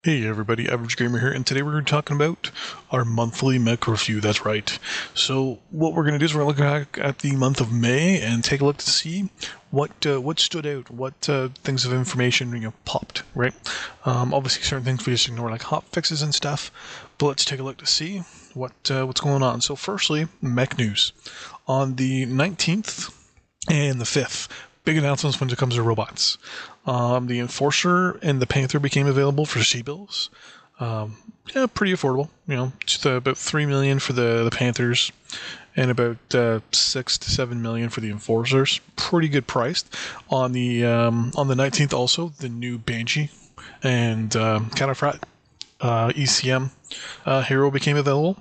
Hey everybody, Average Gamer here, and today we're talking about our monthly mech review. That's right. So what we're going to do is we're going to look back at the month of May and take a look to see what stood out, what things of information popped. Right. Obviously, certain things we just ignore, like hot fixes and stuff. But let's take a look to see what's going on. So firstly, mech news on the 19th and the 5th. Big announcements when it comes to robots. The Enforcer and the Panther became available for C-bills. Yeah, pretty affordable. Just about $3 million for the Panthers, and about $6 to $7 million for the Enforcers. Pretty good priced. On the 19th, also the new Banshee and Cataphat ECM hero became available.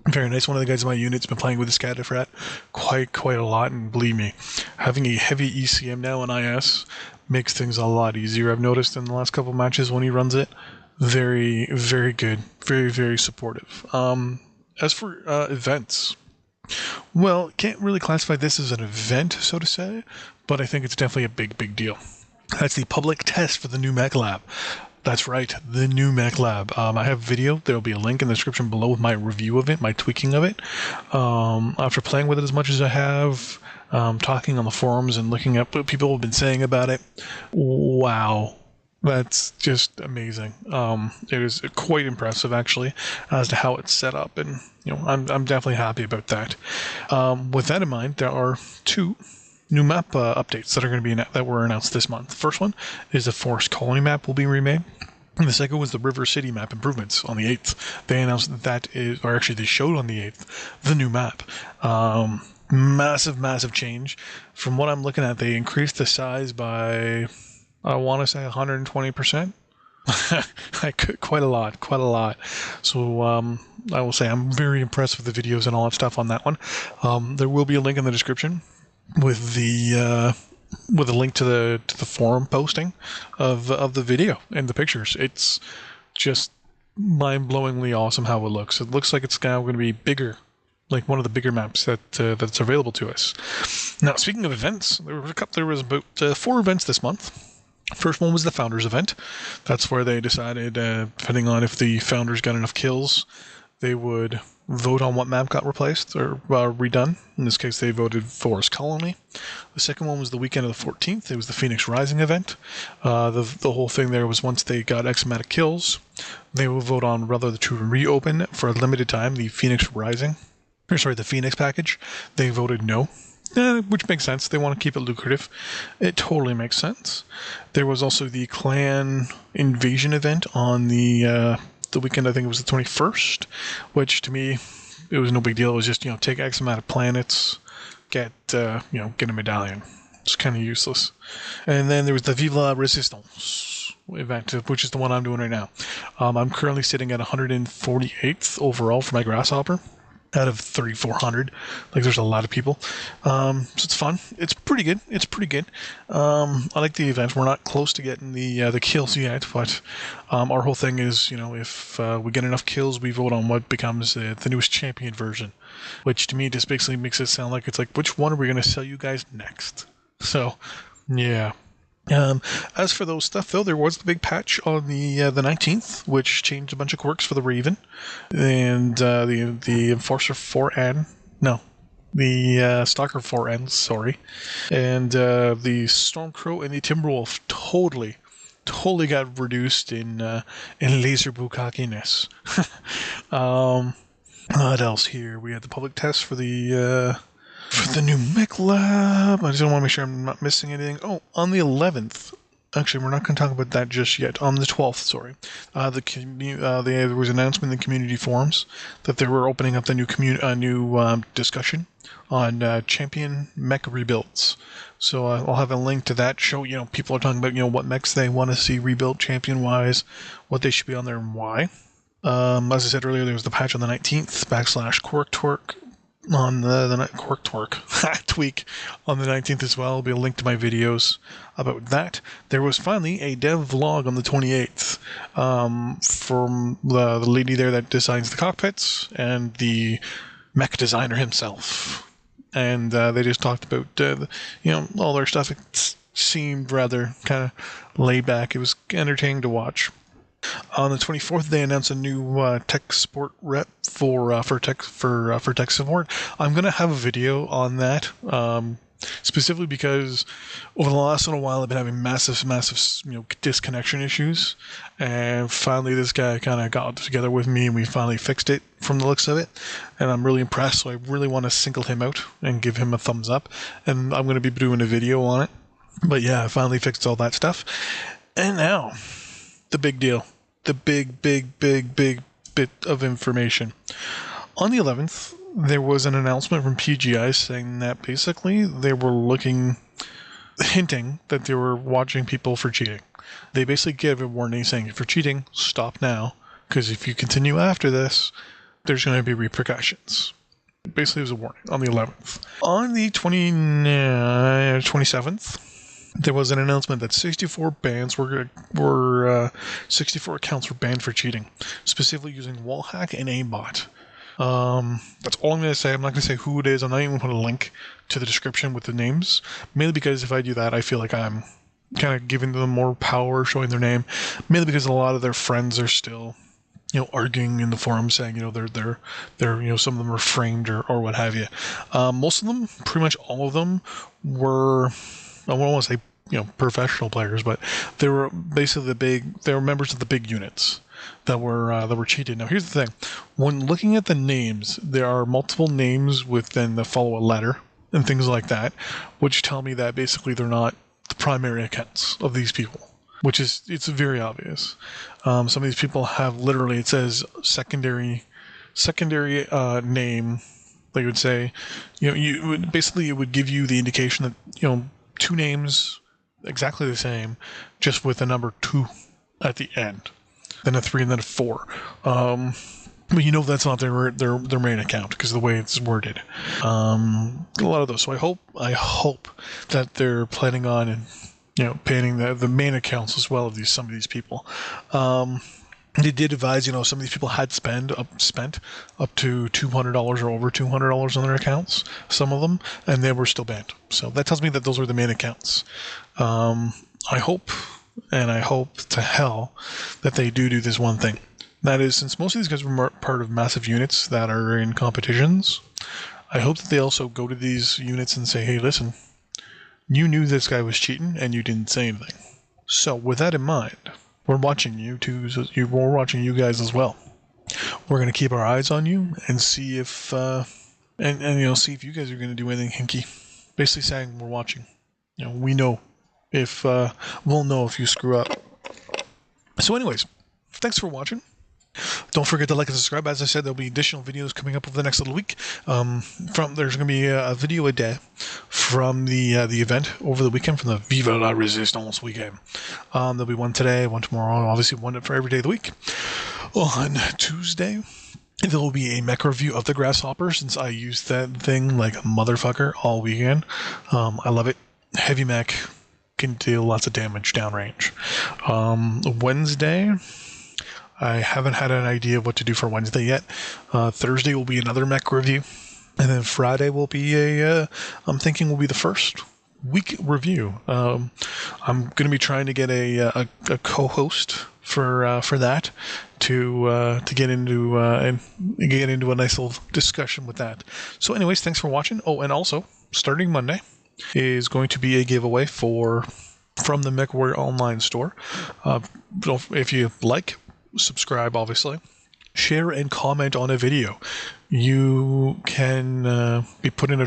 Very nice. One of the guys in my unit's been playing with this Cataphat quite a lot, and believe me, having a heavy ECM now on IS makes things a lot easier. I've noticed in the last couple matches when he runs it, very good, very supportive. As for events, well, can't really classify this as an event, so to say, but I think it's definitely a big deal. That's the public test for the new Mechlab. That's right, the new Mechlab. I have video. There will be a link in the description below with my review of it, my tweaking of it. After playing with it as much as I have, talking on the forums and looking at what people have been saying about it, wow, that's just amazing. It is quite impressive, actually, as to how it's set up, and I'm definitely happy about that. With that in mind, there are two new map updates that are going to be that were announced this month. The first one is the Forest Colony map will be remade. And the second was the River City map improvements on the 8th. They announced that is, or actually they showed on the 8th, the new map. Massive change. From what I'm looking at, they increased the size by, I want to say 120%. Quite a lot. So I will say I'm very impressed with the videos and all that stuff on that one. There will be a link in the description with a link to the forum posting of the video and the pictures. It's just mind-blowingly awesome how it looks. It looks like it's now going to be bigger, like one of the bigger maps that's available to us. Now, speaking of events, there was about 4 events this month. First one was the Founders event. That's where they decided, depending on if the Founders got enough kills, they would vote on what map got replaced or redone. In this case, they voted Forest Colony. The second one was the weekend of the 14th. It was the Phoenix Rising event. The whole thing there was once they got X amount of kills, they will vote on whether to reopen for a limited time the Phoenix Rising. The Phoenix package. They voted no. Which makes sense. They want to keep it lucrative. It totally makes sense. There was also the Clan Invasion event on the weekend. I think it was the 21st, which to me, it was no big deal. It was just, take X amount of planets, get a medallion. It's kind of useless. And then there was the Vive la Resistance event, which is the one I'm doing right now. I'm currently sitting at 148th overall for my Grasshopper out of 3,400. Like, there's a lot of people. So it's fun. It's pretty good. I like the event. We're not close to getting the kills yet, but our whole thing is, if we get enough kills, we vote on what becomes the newest champion version, which to me just basically makes it sound like it's like, which one are we going to sell you guys next? So, yeah. As for those stuff, though, there was the big patch on the 19th, which changed a bunch of quirks for the Raven, and the Enforcer 4N. No, the Stalker 4N. Sorry, and the Stormcrow and the Timberwolf totally got reduced in laser bukakiness. What else here? We had the public test for the new Mechlab. I just want to make sure I'm not missing anything. Oh, on the 11th. Actually, we're not going to talk about that just yet. On the 12th, sorry. There was an announcement in the community forums that they were opening up the new discussion on champion mech rebuilds. So I'll have a link to that. Show, people are talking about, what mechs they want to see rebuilt champion-wise, what they should be on there and why. As I said earlier, there was the patch on the 19th, /Quirk Twerk. On the Quirk Twerk tweak on the 19th as well. There'll be a link to my videos about that. There was finally a dev vlog on the 28th from the lady there that designs the cockpits and the mech designer himself. And they just talked about all their stuff. It seemed rather kind of laid back. It was entertaining to watch. On the 24th, they announced a new tech support rep for tech support. I'm gonna have a video on that. Specifically because over the last little while I've been having massive, disconnection issues, and finally this guy kind of got together with me and we finally fixed it from the looks of it, and I'm really impressed. So I really want to single him out and give him a thumbs up, and I'm going to be doing a video on it. But yeah, I finally fixed all that stuff, and now the big deal, the big bit of information. On the 11th, there was an announcement from PGI saying that basically they were hinting that they were watching people for cheating. They basically gave a warning saying, if you're cheating, stop now, because if you continue after this, there's going to be repercussions. Basically, it was a warning on the 11th. On the 27th, there was an announcement that 64 accounts were banned for cheating, specifically using wallhack and aimbot. That's all I'm going to say. I'm not going to say who it is. I'm not even going to put a link to the description with the names, mainly because if I do that, I feel like I'm kind of giving them more power, showing their name, mainly because a lot of their friends are still, arguing in the forum saying, they're some of them are framed or what have you. Most of them, pretty much all of them were, I don't want to say, professional players, but they were basically they were members of the big units that were cheated. Now, here's the thing: when looking at the names, there are multiple names within the follow a letter and things like that, which tell me that basically they're not the primary accounts of these people. It's very obvious. Some of these people have literally, it says secondary name. They would say, it would give you the indication that two names exactly the same, just with a number 2 at the end, then a 3 and then a 4. But that's not their main account because of the way it's worded. A lot of those. So I hope that they're planning on banning the main accounts as well of some of these people. They did advise, some of these people had spent up to $200 or over $200 on their accounts, some of them, and they were still banned. So that tells me that those were the main accounts. I hope to hell that they do this one thing. That is, since most of these guys were part of massive units that are in competitions, I hope that they also go to these units and say, hey, listen, you knew this guy was cheating and you didn't say anything. So with that in mind, we're watching you too. We're watching you guys as well. We're going to keep our eyes on you and see if see if you guys are going to do anything hinky. Basically saying we're watching. We know if we'll know if you screw up. So anyways, thanks for watching. Don't forget to like and subscribe. As I said, there'll be additional videos coming up over the next little week. There's going to be a video a day from the event over the weekend, from the Viva la Resistance weekend. There'll be one today, one tomorrow, obviously one for every day of the week. On Tuesday, there will be a mech review of the Grasshopper, since I used that thing like a motherfucker all weekend. I love it. Heavy mech, can deal lots of damage downrange. Wednesday, I haven't had an idea of what to do for Wednesday yet. Thursday will be another mech review. And then Friday will be I'm thinking will be the first week review. I'm going to be trying to get a co-host for that to get into a nice little discussion with that. So anyways, thanks for watching. Oh, and also, starting Monday is going to be a giveaway from the Mechwarrior online store. If you like, subscribe, obviously, share and comment on a video, you can be put in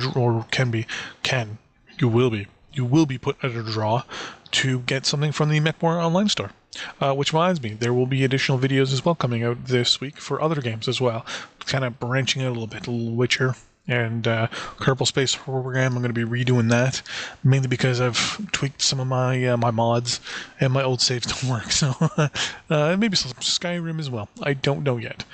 you will be put in a draw to get something from the Mechwarrior online store. Which reminds me, there will be additional videos as well coming out this week for other games as well, kind of branching out a little bit. Witcher and Kerbal Space Program. I'm going to be redoing that, mainly because I've tweaked some of my my mods and my old saves don't work. So maybe some Skyrim as well. I don't know yet.